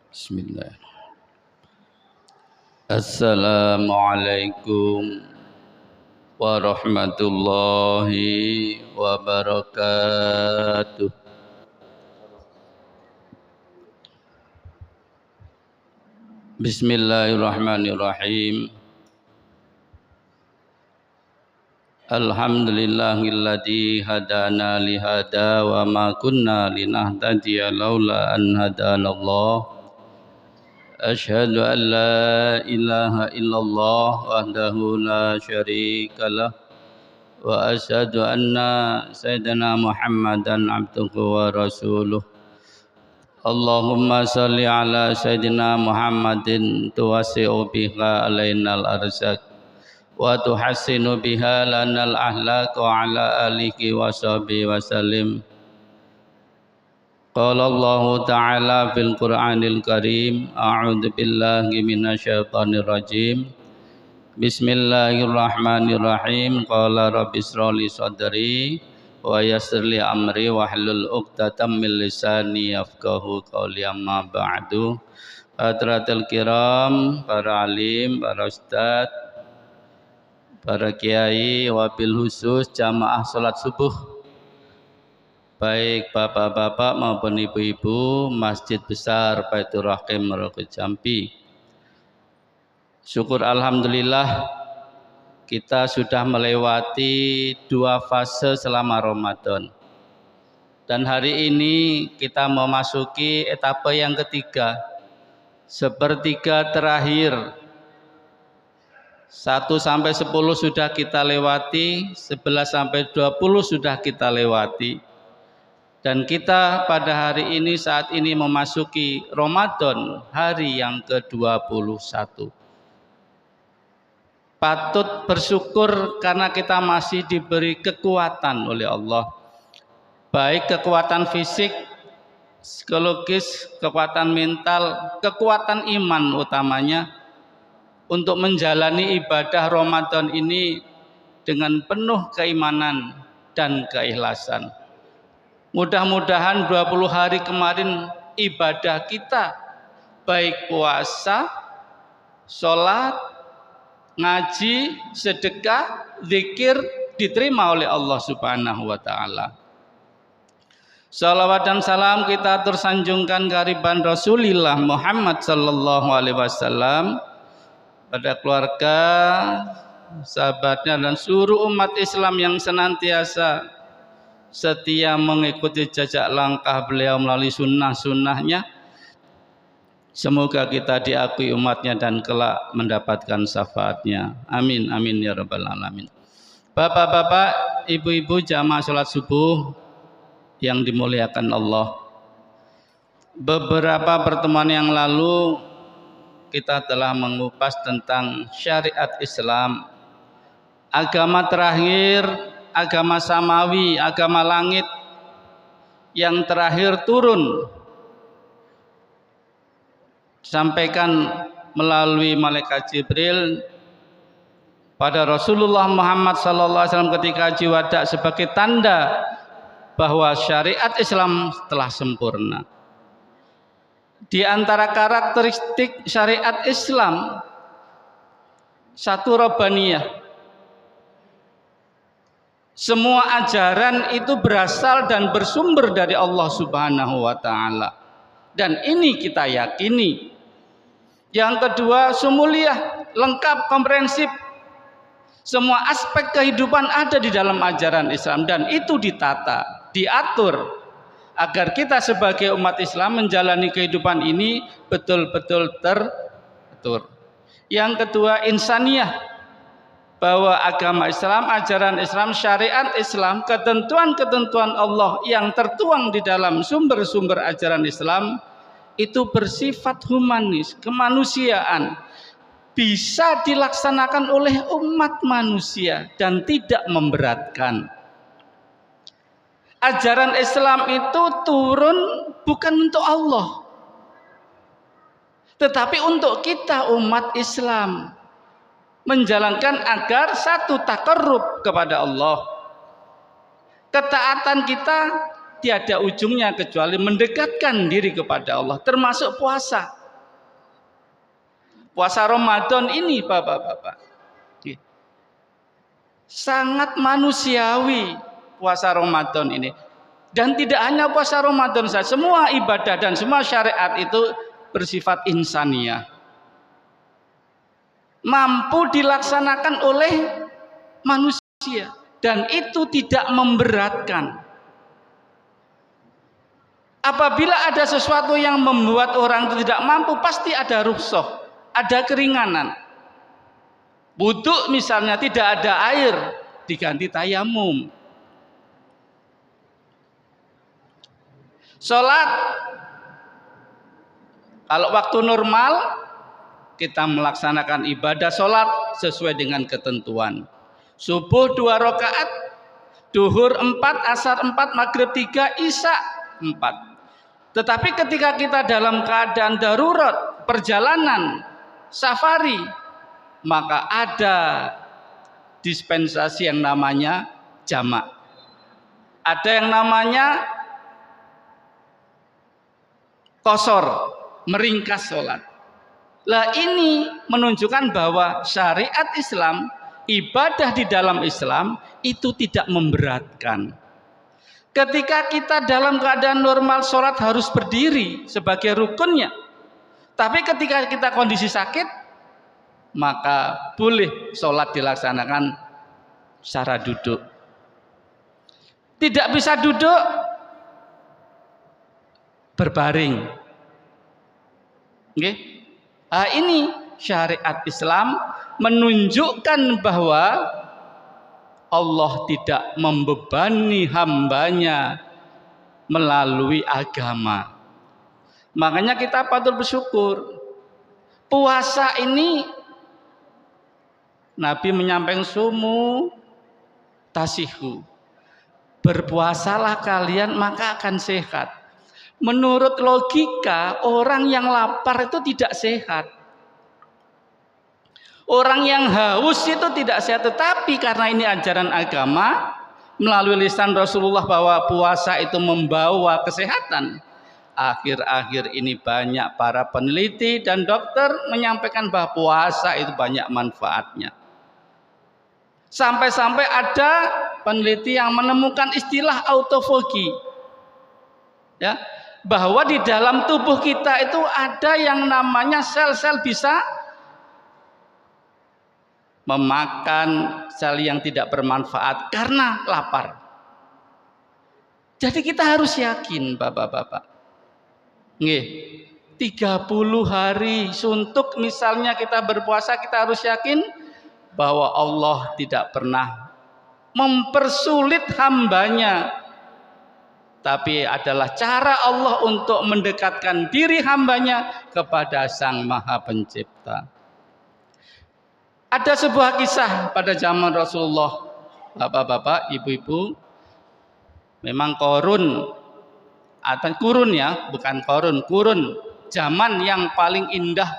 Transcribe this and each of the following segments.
Bismillah. Assalamualaikum warahmatullahi wabarakatuh. Bismillahirrahmanirrahim. Alhamdulillahilladzi hadana lihada wa ma kunna linahtadiya laula an hadanallah. Asyhadu an la ilaha illallah wahdahu la syarika lah wa asyhadu anna sayyidina Muhammadan abduhu wa rasuluh. Allahumma salli ala sayyidina Muhammadin tuwasi'u biha alainal arzaq wa tuhassinu biha lanal ahlak wa ala alihi wa sahbihi wa sallim. Qala Allah Ta'ala fil Qur'anil Karim, a'udzu billahi minasyaitonir rajim. Bismillahirrahmanirrahim. Qala rabbi ishrah li sadri wa yassir li amri wahlul 'uqdatam min lisani yafqahu qawli, amma ba'du. Hadratul kiram, para alim, para ustaz, para kiai, wabil khusus jamaah salat subuh, baik bapak-bapak maupun ibu-ibu Masjid Besar Baitur Rahim Merauke Jambi. Syukur alhamdulillah kita sudah melewati 2 fase selama Ramadan. Dan hari ini kita memasuki etape yang ketiga, sepertiga terakhir. 1 sampai 10 sudah kita lewati, 11 sampai 20 sudah kita lewati. Dan kita pada hari ini saat ini memasuki Ramadan, hari yang ke-21. Patut bersyukur karena kita masih diberi kekuatan oleh Allah. Baik kekuatan fisik, psikologis, kekuatan mental, kekuatan iman utamanya untuk menjalani ibadah Ramadan ini dengan penuh keimanan dan keikhlasan. Mudah-mudahan 20 hari kemarin ibadah kita, baik puasa, sholat, ngaji, sedekah, zikir, diterima oleh Allah Subhanahu wa ta'ala. Salawat dan salam kita tersanjungkan kehadiran Rasulullah Muhammad sallallahu alaihi wasallam, pada keluarga, sahabatnya dan seluruh umat Islam yang senantiasa setia mengikuti jejak langkah beliau melalui sunnah-sunnahnya. Semoga kita diakui umatnya dan kelak mendapatkan syafaatnya. Amin, amin ya rabbal alamin. Bapak-bapak, ibu-ibu jamaah sholat subuh yang dimuliakan Allah, beberapa pertemuan yang lalu kita telah mengupas tentang syariat Islam, agama terakhir, agama samawi, agama langit yang terakhir turun, disampaikan melalui malaikat Jibril pada Rasulullah Muhammad SAW ketika jiwadak sebagai tanda bahwa syariat Islam telah sempurna. Di antara karakteristik syariat Islam, satu, Rabbaniyah. Semua ajaran itu berasal dan bersumber dari Allah Subhanahu wa ta'ala. Dan ini kita yakini. Yang kedua, Syumuliyah, lengkap, komprehensif. Semua aspek kehidupan ada di dalam ajaran Islam. Dan itu ditata, diatur, agar kita sebagai umat Islam menjalani kehidupan ini betul-betul teratur. Yang kedua, Insaniyah, bahwa agama Islam, ajaran Islam, syariat Islam, ketentuan-ketentuan Allah yang tertuang di dalam sumber-sumber ajaran Islam itu bersifat humanis, kemanusiaan, bisa dilaksanakan oleh umat manusia dan tidak memberatkan. Ajaran Islam itu turun bukan untuk Allah, tetapi untuk kita umat Islam, menjalankan agar satu, taqarrub kepada Allah. Ketaatan kita tiada ujungnya kecuali mendekatkan diri kepada Allah, termasuk puasa. Puasa Ramadan ini Bapak-bapak sangat manusiawi puasa Ramadan ini. Dan tidak hanya puasa Ramadan saja, semua ibadah dan semua syariat itu bersifat insaniah. Mampu dilaksanakan oleh manusia dan itu tidak memberatkan. Apabila ada sesuatu yang membuat orang itu tidak mampu, pasti ada rukhsah, ada keringanan. Wudu misalnya tidak ada air, diganti tayamum. Sholat, kalau waktu normal kita melaksanakan ibadah sholat sesuai dengan ketentuan. Subuh 2 rakaat, duhur 4, asar 4, maghrib 3, isya 4. Tetapi ketika kita dalam keadaan darurat, perjalanan, safari, maka ada dispensasi yang namanya jamak. Ada yang namanya qashar, meringkas sholat. Lah ini menunjukkan bahwa syariat Islam, ibadah di dalam Islam itu tidak memberatkan. Ketika kita dalam keadaan normal sholat harus berdiri sebagai rukunnya. Tapi ketika kita kondisi sakit, maka boleh sholat dilaksanakan secara duduk. Tidak bisa duduk, berbaring. Nah, ini syariat Islam menunjukkan bahwa Allah tidak membebani hambanya melalui agama. Makanya kita patut bersyukur. Puasa ini Nabi menyampaikan sumu tasihu. Berpuasalah kalian maka akan sehat. Menurut logika, orang yang lapar itu tidak sehat. Orang yang haus itu tidak sehat. Tetapi karena ini ajaran agama, melalui lisan Rasulullah bahwa puasa itu membawa kesehatan. Akhir-akhir ini banyak para peneliti dan dokter menyampaikan bahwa puasa itu banyak manfaatnya. Sampai-sampai ada peneliti yang menemukan istilah autofagi, ya, bahwa di dalam tubuh kita itu ada yang namanya sel-sel bisa memakan sel yang tidak bermanfaat karena lapar. Jadi kita harus yakin Bapak-bapak, 30 hari suntuk misalnya kita berpuasa, kita harus yakin bahwa Allah tidak pernah mempersulit hambanya, tapi adalah cara Allah untuk mendekatkan diri hambanya kepada Sang Maha Pencipta. Ada sebuah kisah pada zaman Rasulullah, Bapak-bapak, Ibu-ibu, memang kurun ya, bukan kurun, zaman yang paling indah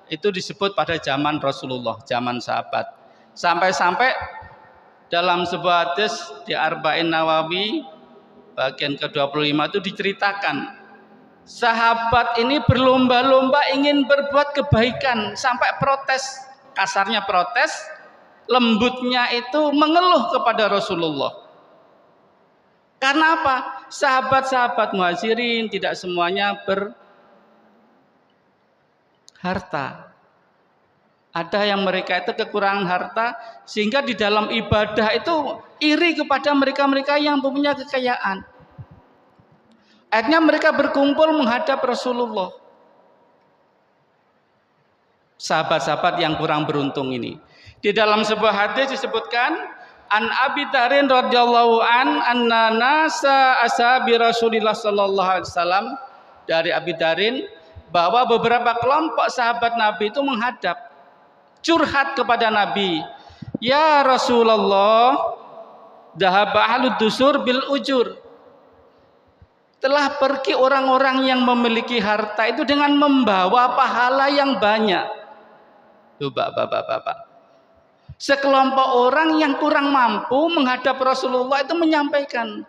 itu disebut pada zaman Rasulullah, zaman sahabat. Sampai-sampai dalam sebuah hadis di Arba'in Nawawi bagian ke-25 itu diceritakan sahabat ini berlomba-lomba ingin berbuat kebaikan sampai protes, kasarnya protes, lembutnya itu mengeluh kepada Rasulullah. Karena apa? Sahabat-sahabat muhajirin tidak semuanya harta. Ada yang mereka itu kekurangan harta sehingga di dalam ibadah itu iri kepada mereka-mereka yang punya kekayaan. Akhirnya mereka berkumpul menghadap Rasulullah. Sahabat-sahabat yang kurang beruntung ini. Di dalam sebuah hadis disebutkan an Abi Darin radhiyallahu anna nasa ashabi Rasulillah sallallahu alaihi wasallam, dari Abi Darin bahwa beberapa kelompok sahabat Nabi itu menghadap curhat kepada Nabi, ya Rasulullah, dhahaba ahlud dusur bil ujur, telah pergi orang-orang yang memiliki harta itu dengan membawa pahala yang banyak. Coba bapak-bapak, sekelompok orang yang kurang mampu menghadap Rasulullah itu menyampaikan,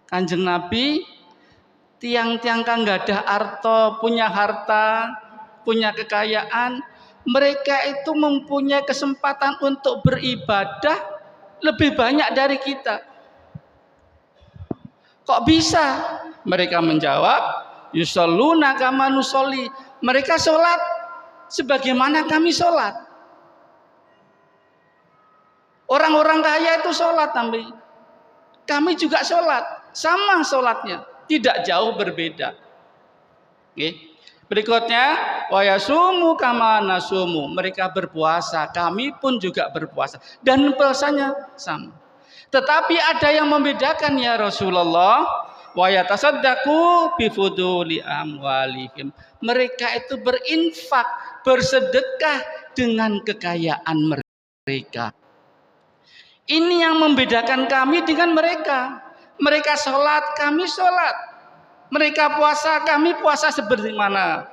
Kanjeng Nabi, tiang-tiang kang gadah arto punya harta punya kekayaan, mereka itu mempunyai kesempatan untuk beribadah lebih banyak dari kita. Kok bisa? Mereka menjawab, yusalluna kama nusolli. Mereka sholat sebagaimana kami sholat. Orang-orang kaya itu sholat, kami juga sholat, sama sholatnya, tidak jauh berbeda. Oke. Berikutnya, wa yasumu kama nasumu. Mereka berpuasa, kami pun juga berpuasa, dan puasanya sama. Tetapi ada yang membedakan ya Rasulullah. Wa yatasaddaqu bi fuduli amwalihim. Mereka itu berinfak, bersedekah dengan kekayaan mereka. Ini yang membedakan kami dengan mereka. Mereka sholat, kami sholat. Mereka puasa, kami puasa seperti mana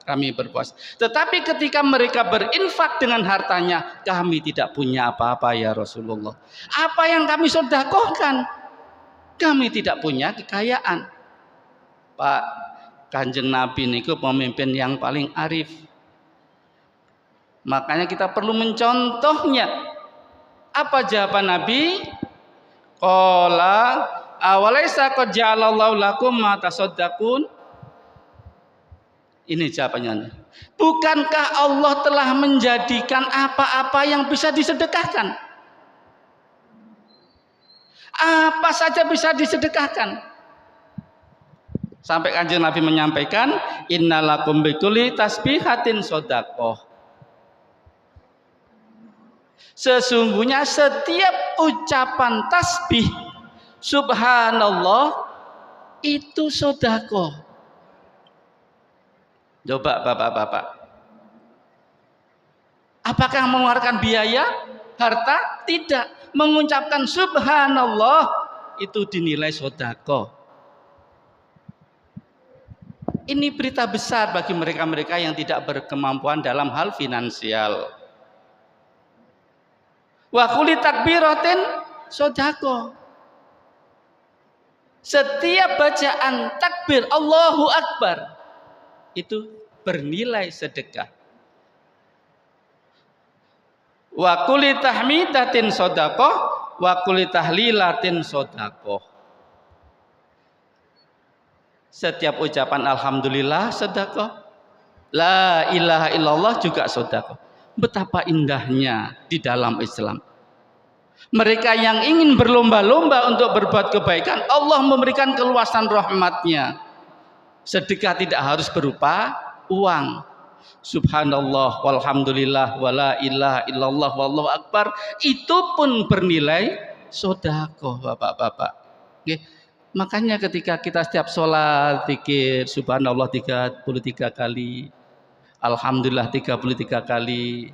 kami berpuasa. Tetapi ketika mereka berinfak dengan hartanya, kami tidak punya apa-apa ya Rasulullah. Apa yang kami sedekahkan, kami tidak punya kekayaan. Pak, Kanjeng Nabi niku pemimpin yang paling arif. Makanya kita perlu mencontohnya. Apa jawaban Nabi? Qala awalaisa qad ja'alallahu lakum ma tasaddaqun. Ini jawabannya. Bukankah Allah telah menjadikan apa-apa yang bisa disedekahkan? Apa saja bisa disedekahkan. Sampai Kanjeng Nabi menyampaikan, innalakum bikulli tasbihatin shadaqah. Sesungguhnya setiap ucapan tasbih subhanallah itu sedekah. Coba bapak-bapak, apakah mengeluarkan biaya, harta? Tidak. Mengucapkan subhanallah itu dinilai sedekah. Ini berita besar bagi mereka-mereka yang tidak berkemampuan dalam hal finansial. Wa kulli takbiratin sedekah. Setiap bacaan takbir Allahu Akbar itu bernilai sedekah. Wa kulli tahmidatin sedekah, wa kulli tahlilatin sedekah. Setiap ucapan alhamdulillah sedekah. La ilaha illallah juga sedekah. Betapa indahnya di dalam Islam. Mereka yang ingin berlomba-lomba untuk berbuat kebaikan, Allah memberikan keluasan rahmatnya. Sedekah tidak harus berupa uang. Subhanallah walhamdulillah wala ilaha illallah wallahu akbar, itu pun bernilai sedekah, bapak-bapak. Oke. Makanya ketika kita setiap sholat zikir subhanallah 33 kali, alhamdulillah 33 kali,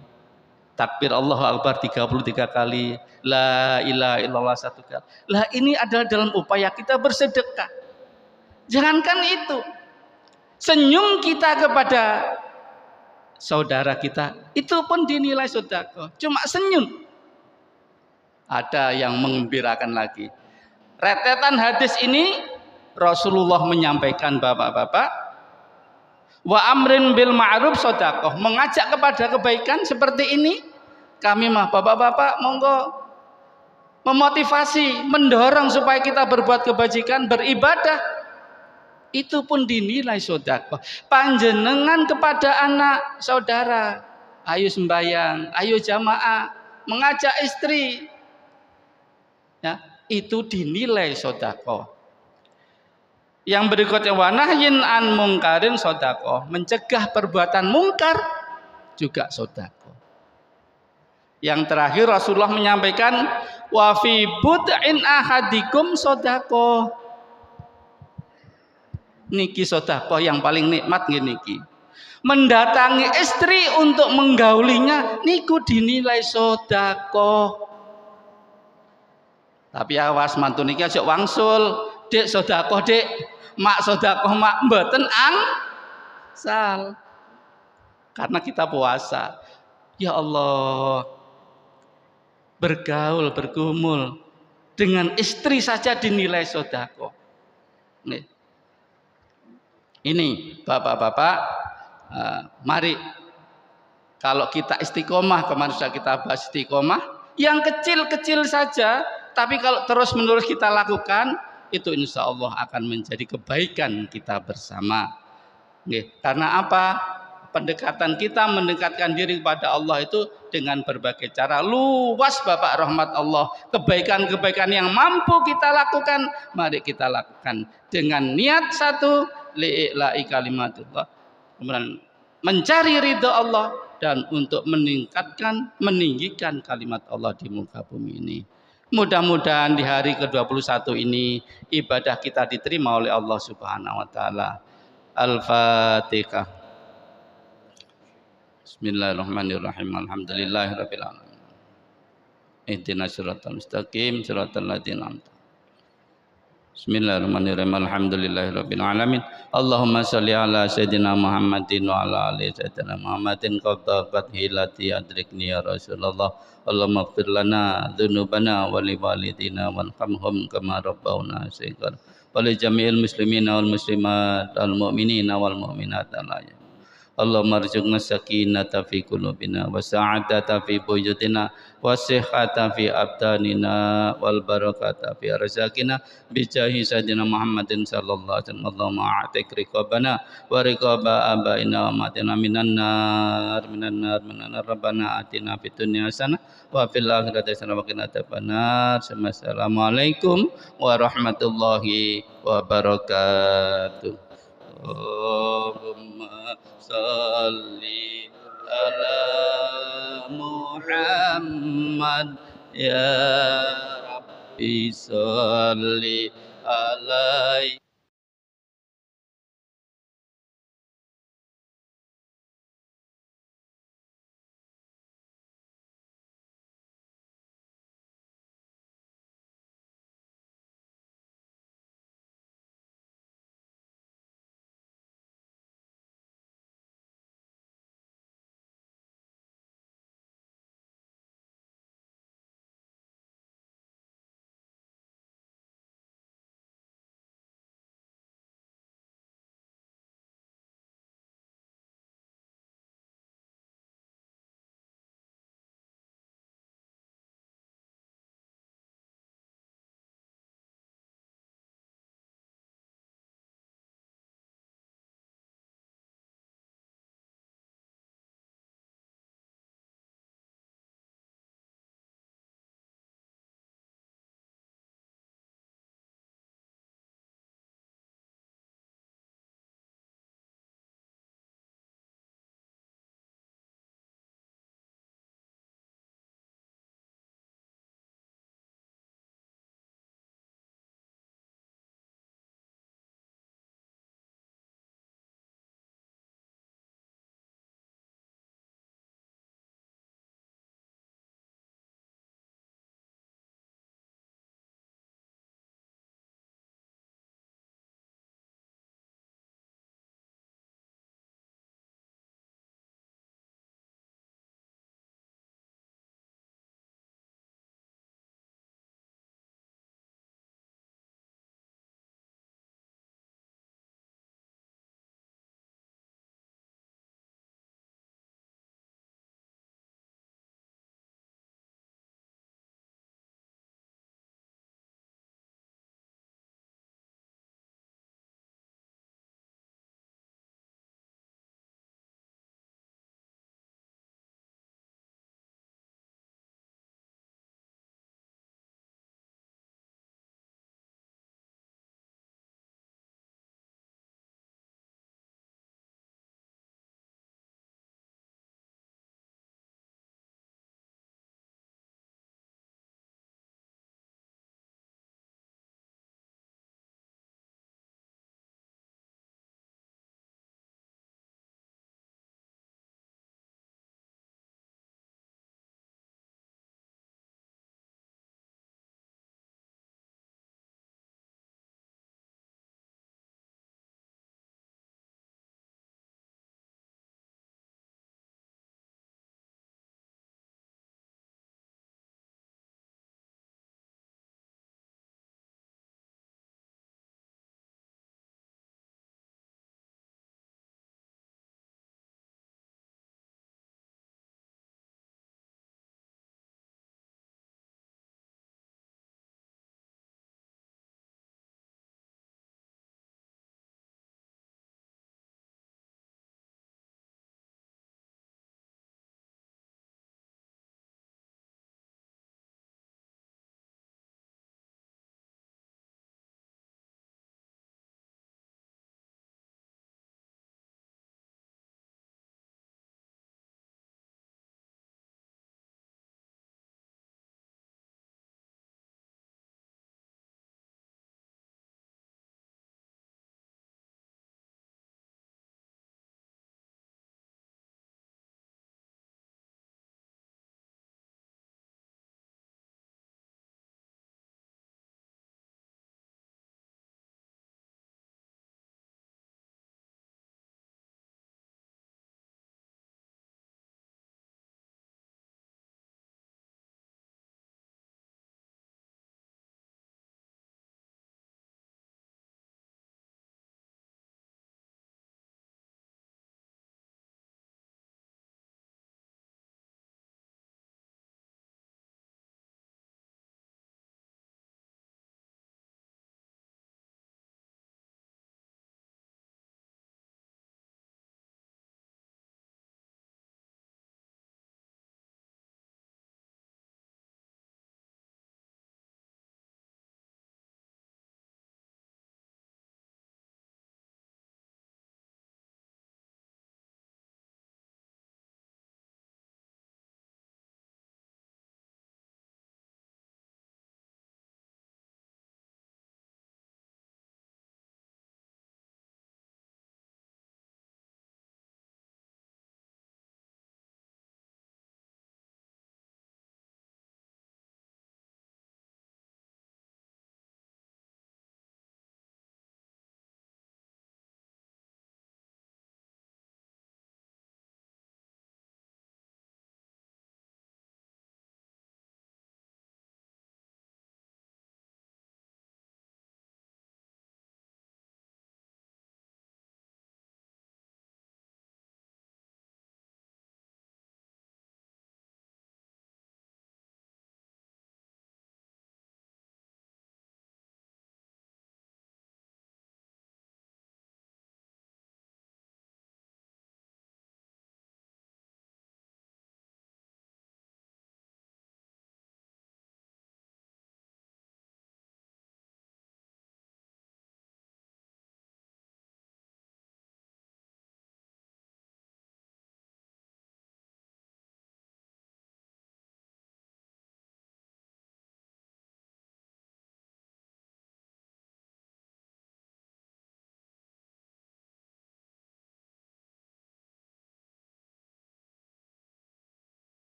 takbir Allahu Akbar 33 kali, la ilaha illallah 1 kali. Lah ini adalah dalam upaya kita bersedekah. Jangankan itu, senyum kita kepada saudara kita itu pun dinilai sedekah. Cuma senyum. Ada yang mengembirakan lagi. Rentetan hadis ini Rasulullah menyampaikan, bapak-bapak, wa amrin bil ma'ruf sedekah. Mengajak kepada kebaikan seperti ini, kami mah bapak-bapak monggo memotivasi, mendorong supaya kita berbuat kebajikan, beribadah, itu pun dinilai sedekah. Panjenengan kepada anak saudara, ayo sembahyang, ayo jamaah, mengajak istri, ya, itu dinilai sedekah. Yang berikutnya wa nahyin an mungkarin sedekah, mencegah perbuatan mungkar juga sedekah. Yang terakhir Rasulullah menyampaikan wa fi bud'in ahadikum sedekah. Niki sedekah yang paling nikmat niki. Mendatangi istri untuk menggaulinya niku dinilai sedekah. Tapi awas mantu niki aja wangsul, Dek sedekah Dek, mak sedekah mak, mboten angsal. Karena kita puasa. Ya Allah, bergaul, bergumul dengan istri saja dinilai sedekah. Nih. Ini bapak-bapak, Mari kalau kita istiqomah, kemarin sudah kita bahas istiqomah, yang kecil-kecil saja, tapi kalau terus-menerus kita lakukan, itu insya Allah akan menjadi kebaikan kita bersama. Karena apa? Pendekatan kita mendekatkan diri kepada Allah itu dengan berbagai cara. Luas Bapak rahmat Allah. Kebaikan-kebaikan yang mampu kita lakukan, mari kita lakukan dengan niat satu, li'ila'i kalimatullah, kemudian mencari ridha Allah dan untuk meninggikan kalimat Allah di muka bumi ini. Mudah-mudahan di hari ke-21 ini ibadah kita diterima oleh Allah Subhanahu wa taala. Al-Fatihah. Bismillahirrahmanirrahim. Alhamdulillahirabbil alamin. Ihdinas siratal mustaqim, siratal ladzina an'amta. Bismillahirrahmanirrahim. Alhamdulillahirabbil alamin. Allahumma shalli ala sayidina Muhammadin wa ala ali sayyidina Muhammadin qabla fathilati adrikni ya Rasulullah. Allahumma ighfir lana dzunubana wa li walidina warhamhum kama rabbawna shighar. Wa li jami'il muslimina wal muslimat wal mu'minina wal mu'minat al-ahya. Allahumma arzuqna sakinata fi qulubina wa sa'adata fi buyutina wa sihhata fi abdanina wal barakata fi arzaqina bi jahi sayyidina Muhammadin sallallahu alaihi wasallam. Allahumma a'tik riqabana wa riqaba abaina wa matina minan nar rabbana atina fid dunya hasanah wa fil akhirati hasanah wa qina adzabannar. Assalamualaikum warahmatullahi wabarakatuh. Allahumma salli ala Muhammad ya Rabbi salli alaihi